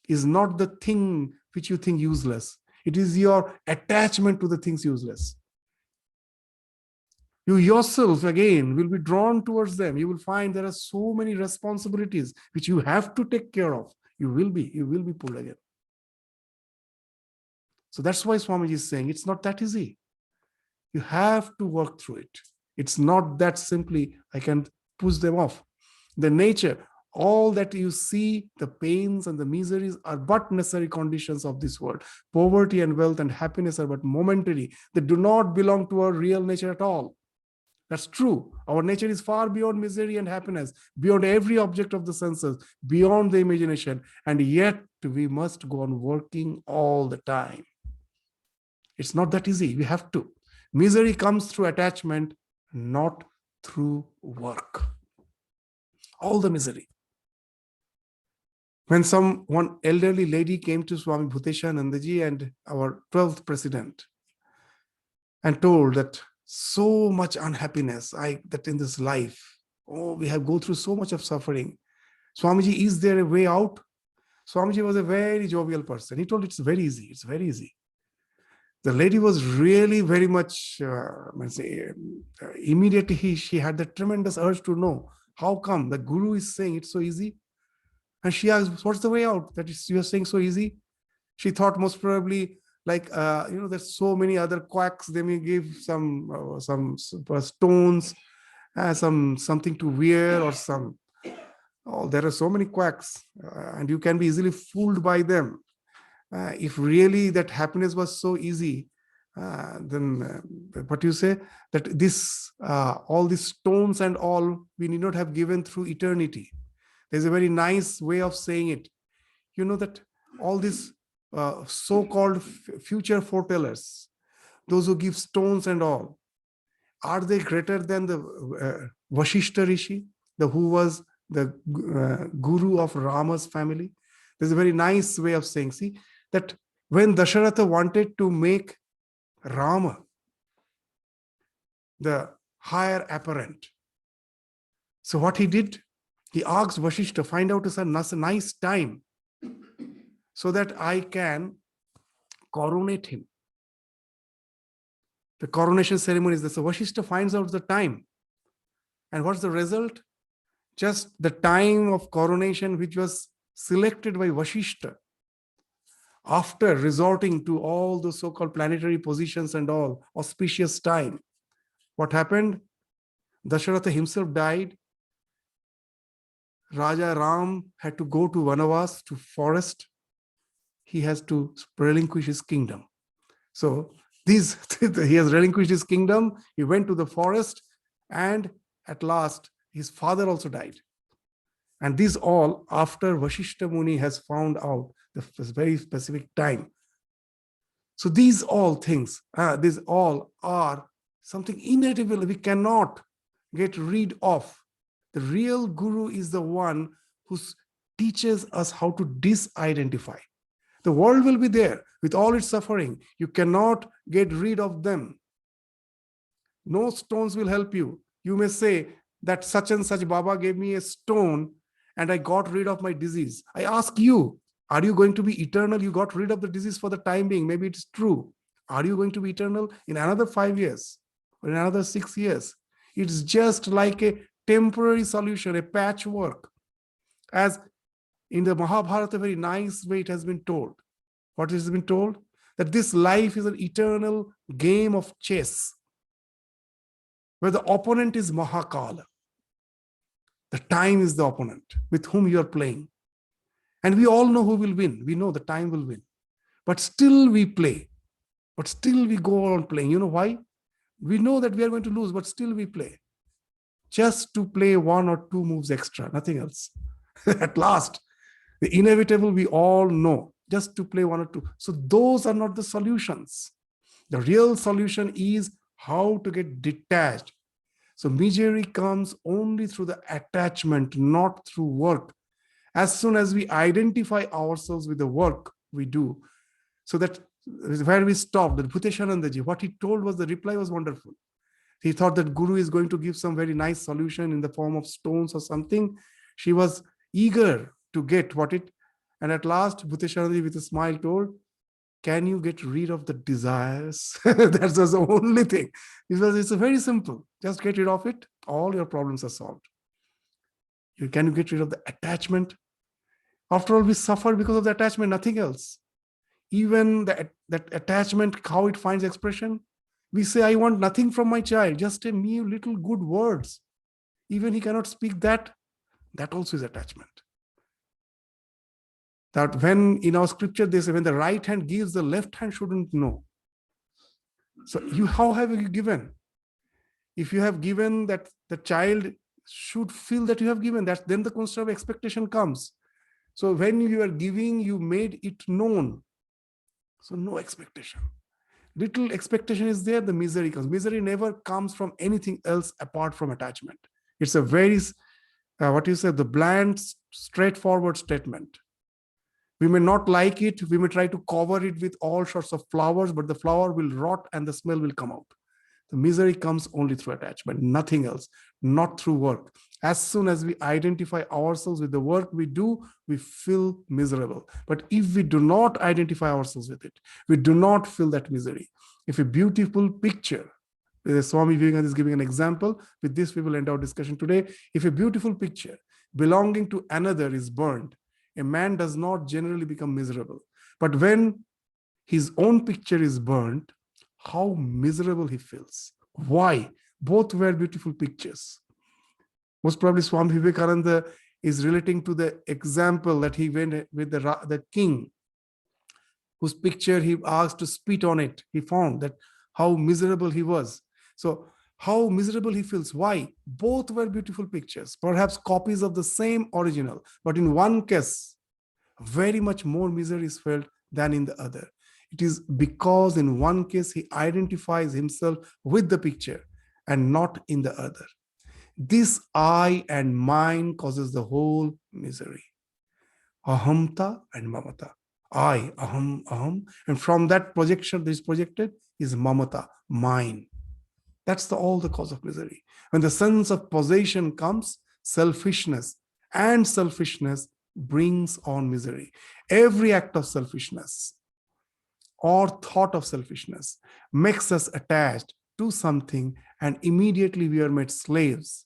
is not the thing which you think useless. It is your attachment to the things useless. You yourself, again, will be drawn towards them. You will find there are so many responsibilities which you have to take care of. You will be pulled again. So that's why Swamiji is saying it's not that easy. You have to work through it. It's not that simply I can push them off. The nature, all that you see, the pains and the miseries are but necessary conditions of this world. Poverty and wealth and happiness are but momentary. They do not belong to our real nature at all. That's true. Our nature is far beyond misery and happiness, beyond every object of the senses, beyond the imagination. And yet we must go on working all the time. It's not that easy. We have to. Misery comes through attachment, not through work. All the misery. When one elderly lady came to Swami Bhuteshanandaji and our 12th president and told that so much unhappiness that in this life, we have go through so much of suffering. Swamiji, is there a way out? Swamiji was a very jovial person. He told it's very easy. It's very easy. The lady was really very much, immediately she had the tremendous urge to know how come the guru is saying it's so easy. And she asked, what's the way out that you're saying so easy? She thought most probably like, there's so many other quacks. They may give some stones, something to wear or some. Oh, there are so many quacks and you can be easily fooled by them. If really that happiness was so easy, then what you say, that this all these stones and all we need not have given through eternity. There's a very nice way of saying it. You know that all these so-called future foretellers, those who give stones and all, are they greater than the Vashishta Rishi, who was the guru of Rama's family? There's a very nice way of saying, see, that when Dasharatha wanted to make Rama the higher apparent, so what he did, he asked Vashishta, find out a nice time so that I can coronate him. The coronation ceremony is this. So Vashishta finds out the time. And what's the result? Just the time of coronation which was selected by Vashishta. After resorting to all the so-called planetary positions and all, auspicious time, what happened? Dasharatha himself died. Raja Ram had to go to Vanavas, to forest. He has to relinquish his kingdom. So he has relinquished his kingdom. He went to the forest, and at last his father also died. And this all after Vashishta Muni has found out the very specific time. So these all things, these all are something inevitable we cannot get rid of. The real guru is the one who teaches us how to disidentify. The world will be there with all its suffering. You cannot get rid of them. No stones will help you. You may say that such and such Baba gave me a stone and I got rid of my disease. I ask you, are you going to be eternal? You got rid of the disease for the time being. Maybe it's true. Are you going to be eternal in another 5 years or in another 6 years? It's just like a temporary solution, a patchwork. As in the Mahabharata, very nice way it has been told. What has been told? That this life is an eternal game of chess, where the opponent is Mahakala. The time is the opponent with whom you are playing. And we all know who will win. We know the time will win. But still we play. But still we go on playing. You know why? We know that we are going to lose, but still we play. Just to play 1 or 2 moves extra, nothing else. At last, the inevitable we all know, just to play 1 or 2. So those are not the solutions. The real solution is how to get detached. So misery comes only through the attachment, not through work. As soon as we identify ourselves with the work we do, so that is where we stopped. That Bhuteshananda ji, what he told was, the reply was wonderful. He thought that Guru is going to give some very nice solution in the form of stones or something. She was eager to get what it, and at last Bhuteshananda ji with a smile told, can you get rid of the desires? That's the only thing. It's very simple. Just get rid of it. All your problems are solved. Can you get rid of the attachment? After all, we suffer because of the attachment, nothing else. Even that attachment, how it finds expression. We say, I want nothing from my child, just a mere little good words. Even he cannot speak that. That also is attachment. That when in our scripture they say, when the right hand gives, the left hand shouldn't know. So how have you given? If you have given, that the child should feel that you have given, that then the concept of expectation comes. So when you are giving, you made it known. So no expectation. Little expectation is there, the misery comes. Misery never comes from anything else apart from attachment. It's a very, the bland, straightforward statement. We may not like it. We may try to cover it with all sorts of flowers, but the flower will rot and the smell will come out. The misery comes only through attachment, nothing else, not through work. As soon as we identify ourselves with the work we do, we feel miserable. But if we do not identify ourselves with it, we do not feel that misery. If a beautiful picture, Swami Vivekananda is giving an example. With this, we will end our discussion today. If a beautiful picture belonging to another is burned, a man does not generally become miserable. But when his own picture is burned, how miserable he feels. Why? Both were beautiful pictures. Most probably Swami Vivekananda is relating to the example that he went with the king, whose picture he asked to spit on it. He found that how miserable he was. So how miserable he feels. Why? Both were beautiful pictures, perhaps copies of the same original, but in one case, very much more misery is felt than in the other. It is because in one case he identifies himself with the picture and not in the other. This I and mine causes the whole misery. Ahamta and mamata. I, aham, and from that projection that is projected is mamata, mine. That's all the cause of misery. When the sense of possession comes, selfishness brings on misery. Every act of selfishness or thought of selfishness makes us attached to something, and immediately we are made slaves.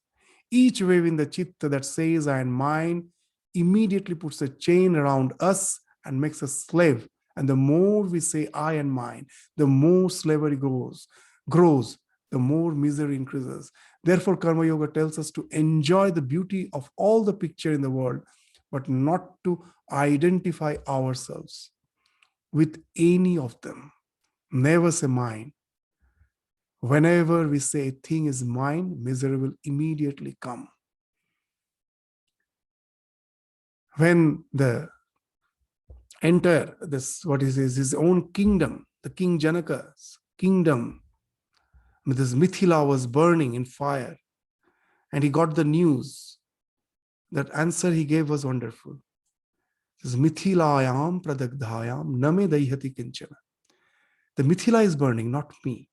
Each wave in the chitta that says I and mine immediately puts a chain around us and makes us slave. And the more we say I and mine, the more slavery grows, the more misery increases. Therefore, Karma Yoga tells us to enjoy the beauty of all the picture in the world, but not to identify ourselves with any of them. Never say mine. Whenever we say a thing is mine, misery will immediately come. When the enter this, what is his own kingdom, the King Janaka's kingdom, this Mithila was burning in fire, and he got the news. That answer he gave was wonderful. This Mithilayam pradagdhayam name daihati kinchana. The Mithila is burning, not me.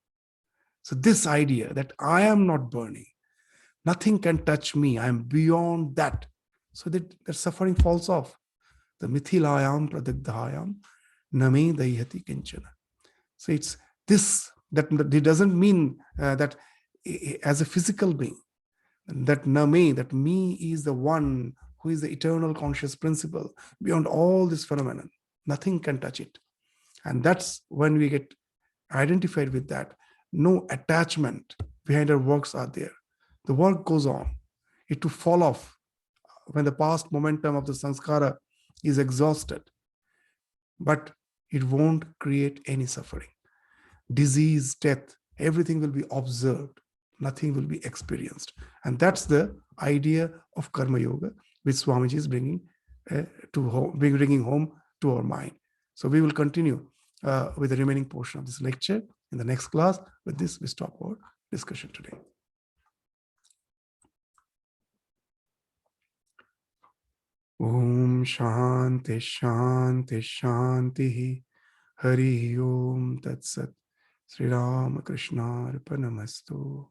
So this idea that I am not burning, nothing can touch me, I am beyond that. So that suffering falls off. The Mithilayam pradagdhayam name daihati kinchana. So it's this, that it doesn't mean that as a physical being, that name, that me is the one who is the eternal conscious principle beyond all this phenomenon. Nothing can touch it. And that's when we get identified with that. No attachment behind our works are there. The work goes on. It will fall off when the past momentum of the sanskara is exhausted. But it won't create any suffering. Disease, death, everything will be observed. Nothing will be experienced. And that's the idea of Karma Yoga, which Swamiji is bringing home to our mind. So we will continue with the remaining portion of this lecture in the next class. With this, we stop our discussion today. Om Shanti Shanti Shanti Hari Om Tat Sat. Sri Ramakrishna Arpanamastu.